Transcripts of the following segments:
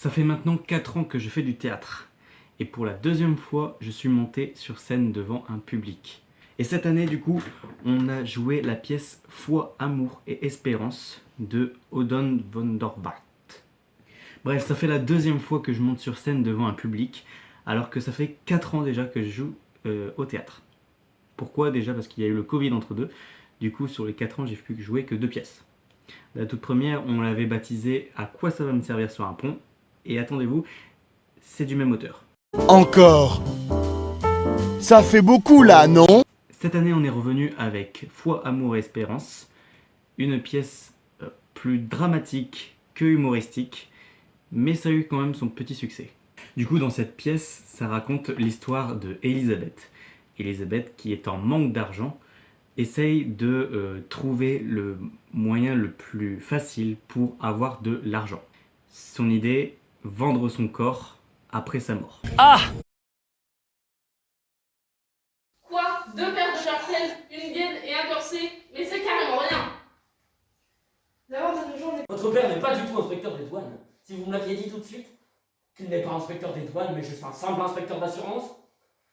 Ça fait maintenant 4 ans que je fais du théâtre. Et pour la deuxième fois, je suis monté sur scène devant un public. Et cette année, du coup, on a joué la pièce Foi, Amour et Espérance de Odon von Dorvat. Bref, ça fait la deuxième fois que je monte sur scène devant un public, alors que ça fait 4 ans déjà que je joue au théâtre. Pourquoi déjà? Parce qu'il y a eu le Covid entre deux. Du coup, sur les 4 ans, j'ai pu jouer que 2 pièces. La toute première, on l'avait baptisée À quoi ça va me servir sur un pont? Et attendez-vous, c'est du même auteur. Encore. Ça fait beaucoup là, non? Cette année, on est revenu avec Foi, Amour et Espérance, une pièce plus dramatique que humoristique, mais ça a eu quand même son petit succès. Du coup, dans cette pièce, ça raconte l'histoire de Elisabeth. Elisabeth, qui est en manque d'argent, essaye de trouver le moyen le plus facile pour avoir de l'argent. Son idée, vendre son corps après sa mort. Ah! Quoi? 2 paires de jartelles, une gaine et un corset? Mais c'est carrément rien! Votre père n'est pas du tout inspecteur des douanes. Si vous me l'aviez dit tout de suite, qu'il n'est pas inspecteur des douanes, mais juste un simple inspecteur d'assurance,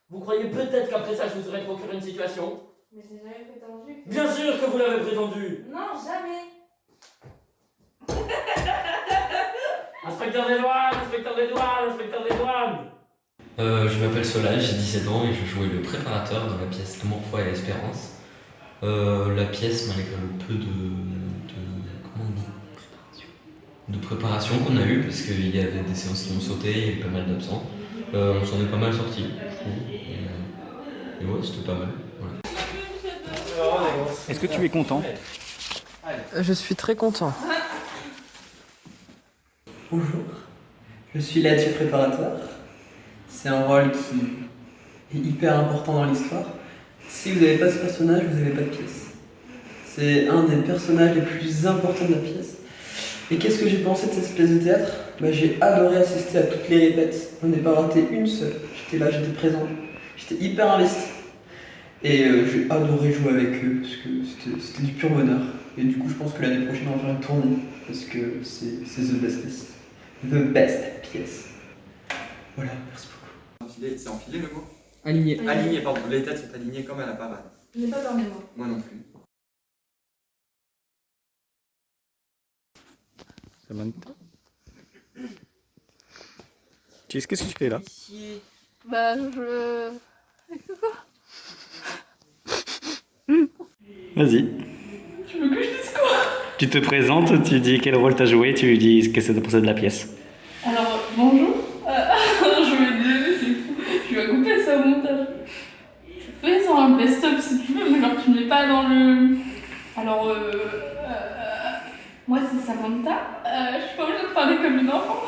vous croyez peut-être qu'après ça je vous aurais procuré une situation? Mais je n'ai jamais prétendu. Bien sûr que vous l'avez prétendu! Non, jamais! Inspecteur des douanes, inspecteur des douanes, inspecteur des douanes! Je m'appelle Solal, j'ai 17 ans et je jouais le préparateur dans la pièce Amour, Foi et Espérance. La pièce, malgré le peu comment on dit, de préparation qu'on a eu, parce qu'il y avait des séances qui ont sauté, il y avait pas mal d'absents, on s'en est pas mal sorti, je trouve. Et ouais, c'était pas mal. Voilà. Est-ce que tu es content? Je suis très content. Bonjour, je suis Lathieu préparateur. C'est un rôle qui est hyper important dans l'histoire. Si vous n'avez pas ce personnage, vous n'avez pas de pièce. C'est un des personnages les plus importants de la pièce. Et qu'est-ce que j'ai pensé de cette pièce de théâtre? J'ai adoré assister à toutes les répètes. On n'est pas raté une seule. J'étais là, j'étais présent. J'étais hyper investi. Et j'ai adoré jouer avec eux parce que c'était du pur bonheur. Et du coup, je pense que l'année prochaine, on va faire une tournée parce que c'est the best piece. The best pièce. Voilà, merci beaucoup. C'est enfilé le mot? Aligné. Aligné, pardon. Les têtes sont alignées comme à la parade. Je n'ai pas dormi, moi. Moi non plus. Samantha? Qu'est-ce que tu fais là? Bah, je... Vas-y. Tu veux que je dise quoi? Tu te présentes, tu dis quel rôle t'as joué, tu dis ce que c'est pour ça de la pièce. Alors, bonjour. Je vais te donner, c'est fou. Tu vas couper ça au montage. Fais ça un best-of si tu veux, mais genre tu mets pas dans le... Alors, moi c'est Samantha. Je suis pas obligée de parler comme une enfant.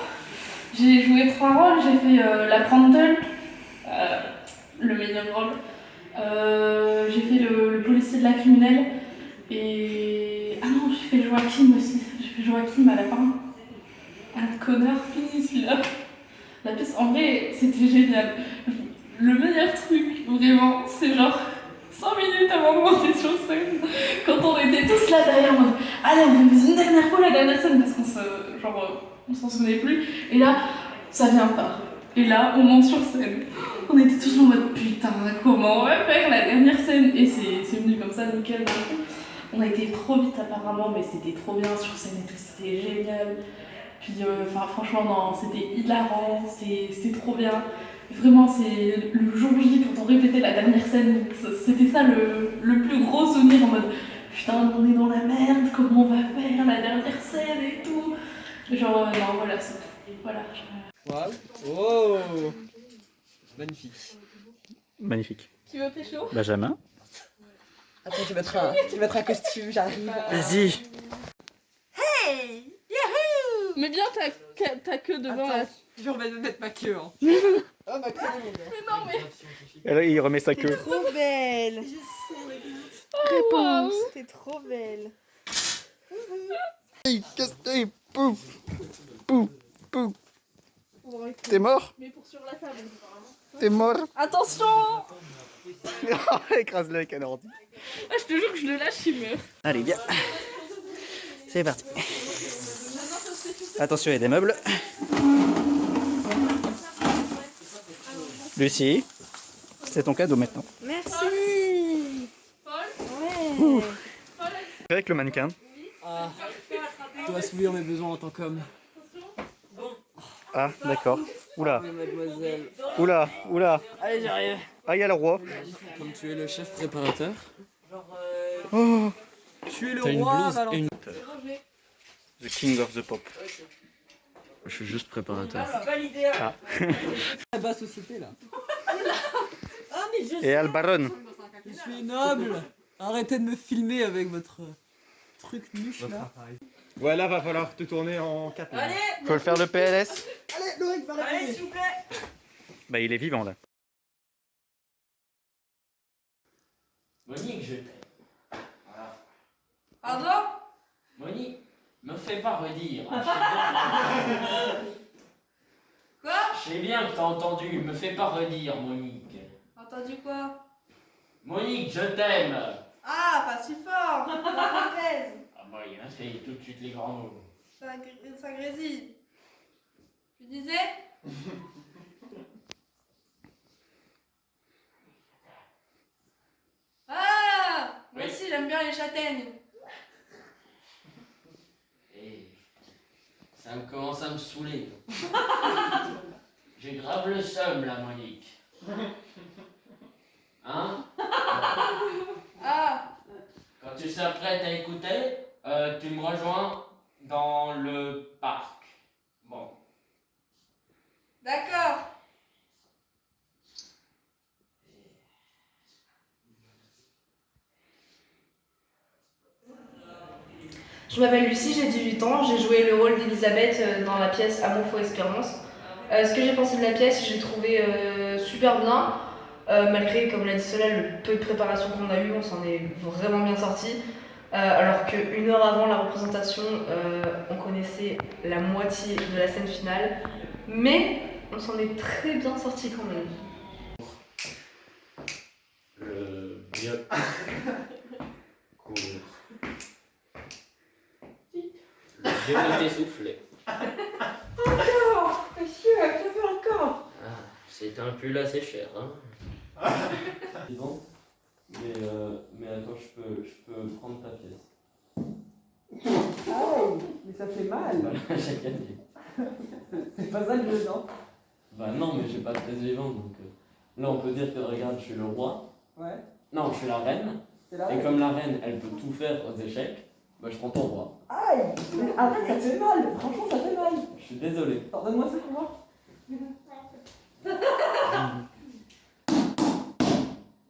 J'ai joué 3 rôles. J'ai fait la Prandtl, le meilleur rôle. J'ai fait le policier de la criminelle. Et... Ah non, j'ai fait Joachim aussi. J'ai fait Joachim à la fin. Un connard fini celui-là. La pièce, en vrai, c'était génial. Le meilleur truc, vraiment, c'est genre 5 minutes avant de monter sur scène, quand on était tous là derrière, en mode allez, on fait une dernière fois la dernière scène, parce on s'en souvenait plus. Et là, ça vient pas. Et là, on monte sur scène. On était tous en mode putain, comment on va faire la dernière scène? Et c'est venu comme ça, nickel. On a été trop vite apparemment, mais c'était trop bien sur scène et tout, c'était génial. Puis franchement, non, c'était hilarant, c'était trop bien. Vraiment, c'est le jour J, quand on répétait la dernière scène, c'était ça le plus gros souvenir en mode putain, on est dans la merde, comment on va faire la dernière scène et tout. Genre, non, voilà, c'est tout. Voilà. Waouh. Oh. Magnifique. Magnifique. Tu veux pécho? Benjamin? Attends, je vais mettre un costume, j'arrive. Vas-y. Hey! Yahoo! Mais bien ta queue devant là. Je vais mettre ma queue. Hein. Oh, ma queue. Mais non, mais. Alors, il remet sa queue. Trop belle. Oh, wow. T'es trop belle. Pouf. Pouf. Pouf. T'es mort? Mais pour sur la table, apparemment. T'es mort? Attention! Écrase-le avec un ordi. Ah, je te jure que je le lâche, il meurt. Allez, viens. C'est parti. Attention, il y a des meubles. Lucie, c'est ton cadeau maintenant. Merci. Paul Ouais. Avec le mannequin. Ah, je dois assouvir mes besoins en tant qu'homme. Ah, d'accord. Oula, Oui, mademoiselle. oula, oula. Allez, j'arrive. Ah, il y a le roi. Comme tu es le chef préparateur, Oh, tu es le T'as une roi, blouse Valentin. et une... the king of the pop. Je suis juste préparateur. Ah. La basse société là. Et Al Baron. Je suis noble. Arrêtez de me filmer avec votre truc nuche là. Ouais, là, va falloir te tourner en 4. Faut le faire le PLS. Allez, Loïc, va répondre. s'il vous plaît. Bah, il est vivant là. Monique, je t'aime. Voilà. Pardon? Monique, me fais pas redire. Quoi? Je sais bien que t'as entendu, me fais pas redire, Monique. Entendu quoi? Monique, je t'aime. Ah, pas si fort. La prothèse. Ah bah, il a fait tout de suite les grands mots. Ça grésille. Tu disais? Ah! Moi Oui. aussi, j'aime bien les châtaignes. Et ça me commence à me saouler. J'ai grave le seum là, Monique. Hein? Ah! Quand tu seras prête à écouter, tu me rejoins dans le parc. Bon. D'accord. Je m'appelle Lucie, j'ai 18 ans, j'ai joué le rôle d'Elisabeth dans la pièce Amour, Foi, Espérance. Ce que j'ai pensé de la pièce, j'ai trouvé super bien, malgré, comme l'a dit Solal, le peu de préparation qu'on a eu, on s'en est vraiment bien sorti. Alors qu'une heure avant la représentation, on connaissait la moitié de la scène finale, mais on s'en est très bien sorti quand même. Le mieux court. Je vais t'essouffler. Encore. Monsieur, je veux encore. Ah, c'est un pull assez cher, hein. C'est bon. Mais attends, je peux prendre ta pièce. Aïe, mais ça fait mal. Voilà, j'ai gagné. C'est pas ça le jeu, non? Bah non, mais j'ai pas de pièce vivante, donc là on peut dire que regarde, je suis le roi. Ouais. Non, je suis la reine. C'est là. Et comme la reine, elle peut tout faire aux échecs, bah je prends ton roi. Aïe, mais arrête, ça fait mal. Franchement, ça fait mal. Je suis désolé. Pardonne-moi ce pouvoir.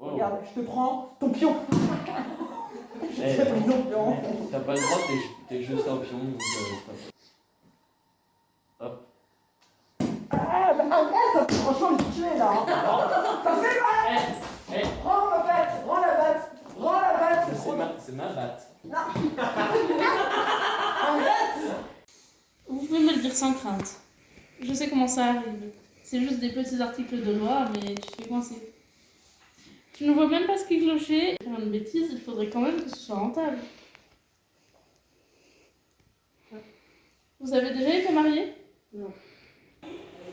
Oh. Regarde, je te prends ton pion. Je Eh, t'ai pris ton pion. T'as pas le droit, t'es juste un pion, donc hop. Ah, bah arrête, franchement, je vais te tuer là. Ça fait mal. Eh, Rends ma batte, rends la batte. Rends la batte, c'est trop bien. C'est ma batte. Vous pouvez me le dire sans crainte. Je sais comment ça arrive. C'est juste des petits articles de loi, mais tu te fais coincer. Tu ne vois même pas ce qui est cloché. Faire une bêtise, il faudrait quand même que ce soit rentable. Vous avez déjà été marié?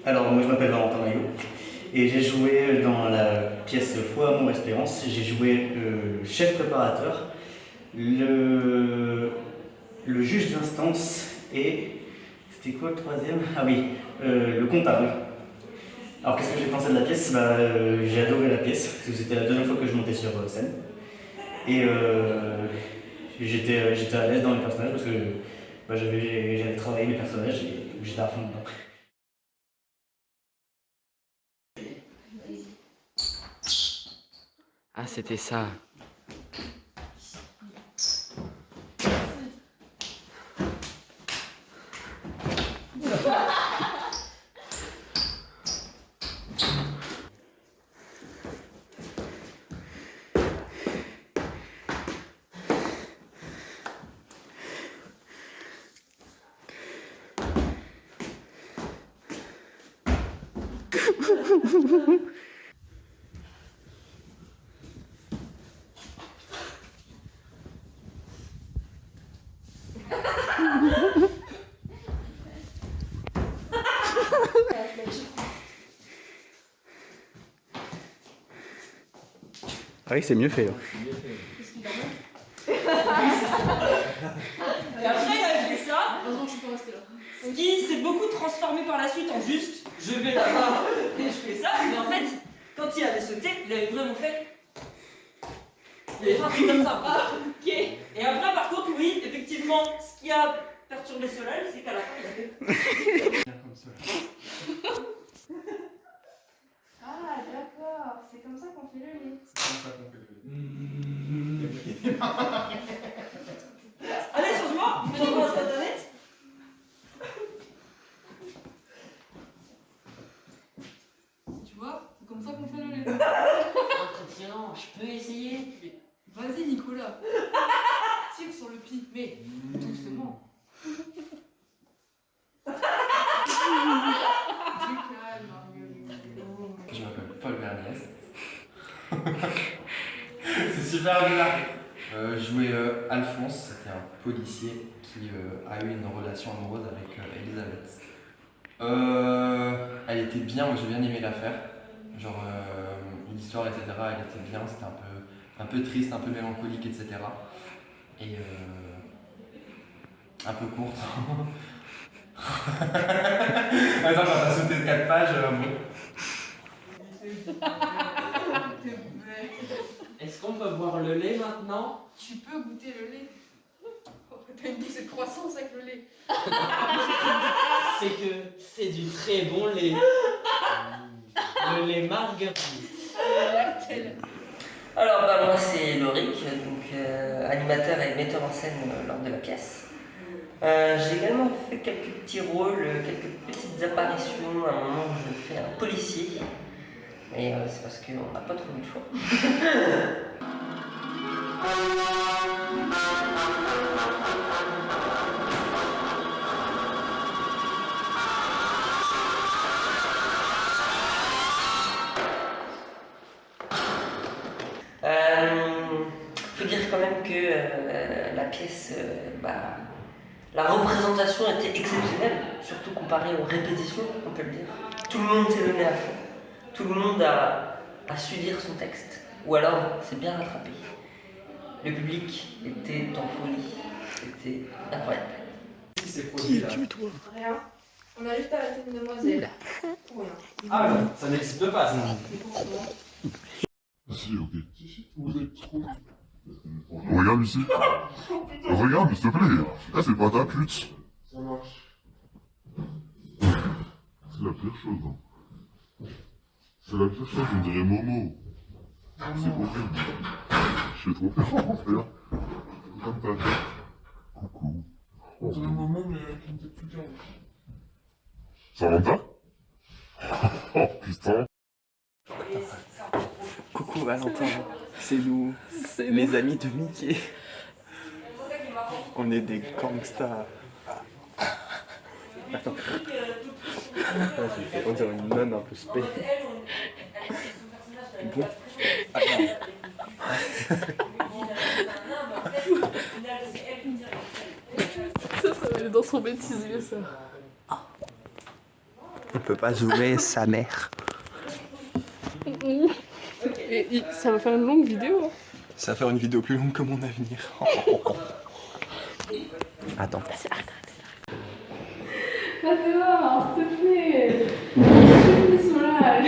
Alors, moi je m'appelle Valentin Maillot et j'ai joué dans la pièce Foi, Amour, Espérance. J'ai joué le chef préparateur, le juge d'instance et c'était quoi le troisième? Ah oui, le comptable. Alors qu'est-ce que j'ai pensé de la pièce? J'ai adoré la pièce parce que c'était la deuxième fois que je montais sur scène et j'étais à l'aise dans les personnages parce que j'avais travaillé mes personnages et j'étais à fond dedans. Ah, c'était ça. Ah oui, c'est mieux fait. Et après, il avait fait ça. Heureusement que je suis pas restée là. Ce qui s'est beaucoup transformé par la suite en juste je vais là-bas et je fais ça. Mais en fait, quand il avait sauté, il avait vraiment fait. Il avait fait un truc comme ça. Ok. Et après, par contre, oui, effectivement, ce qui a perturbé Solal, c'est qu'à la fin, il a fait. Ah, d'accord, c'est comme ça qu'on fait le lait. Allez, change-moi, change-moi la statonnette. Tu vois, c'est comme ça qu'on fait le lait. Impressionnant, je peux essayer. Vas-y, Nicolas. Tire sur le pied, mais doucement. Du calme, Marguerite. Je m'appelle Paul Verniès. C'est super bizarre. Je jouais Alphonse, c'était un policier qui a eu une relation amoureuse avec Elisabeth. Elle était bien, moi j'ai bien aimé l'affaire. Genre l'histoire, etc. Elle était bien, c'était un peu triste, un peu mélancolique, etc. Et un peu courte. Attends, on a sauté de 4 pages. Bon. Est-ce qu'on peut boire le lait maintenant? Tu peux goûter le lait. T'as une poussée de croissance avec le lait. C'est que c'est du très bon lait. Le lait marguerite. Alors bah moi c'est Loric, donc animateur et metteur en scène lors de la pièce. J'ai également fait quelques petits rôles, quelques petites apparitions à un moment où je fais un policier. Mais c'est parce qu'on n'a pas trouvé le choix. Faut dire quand même que la pièce, la représentation était exceptionnelle, surtout comparée aux répétitions, on peut le dire. Tout le monde s'est donné à fond, tout le monde a su lire son texte, ou alors s'est bien rattrapé. Le public était en folie, c'était incroyable. Qui es-tu, toi? Rien. On a juste arrêté une demoiselle. Pour rien. Ah non, ça n'existe pas ça. Si, ok. Vous êtes trop... Regarde ici. Regarde, s'il te plaît. Là, c'est pas ta pute. Ça marche. C'est la pire chose, hein. C'est la pire chose, on dirait Momo. C'est horrible. Je fais trop peur, frère. Comme ta tête. Coucou. On dirait Momo, mais avec une tête plus grande. Samantha? Oh putain. Coucou Valentin, c'est nous, les amis de Mickey. On est des gangsters. Attends. On dirait une nonne un peu spé. Bon. Ah, Ça va aller dans son bêtisier, ça. on peut pas zoomer sa mère. Et ça va faire une longue vidéo. Hein. Ça va faire une vidéo plus longue que mon avenir. Attends. Va dehors, s'il te plaît. Je suis Solal.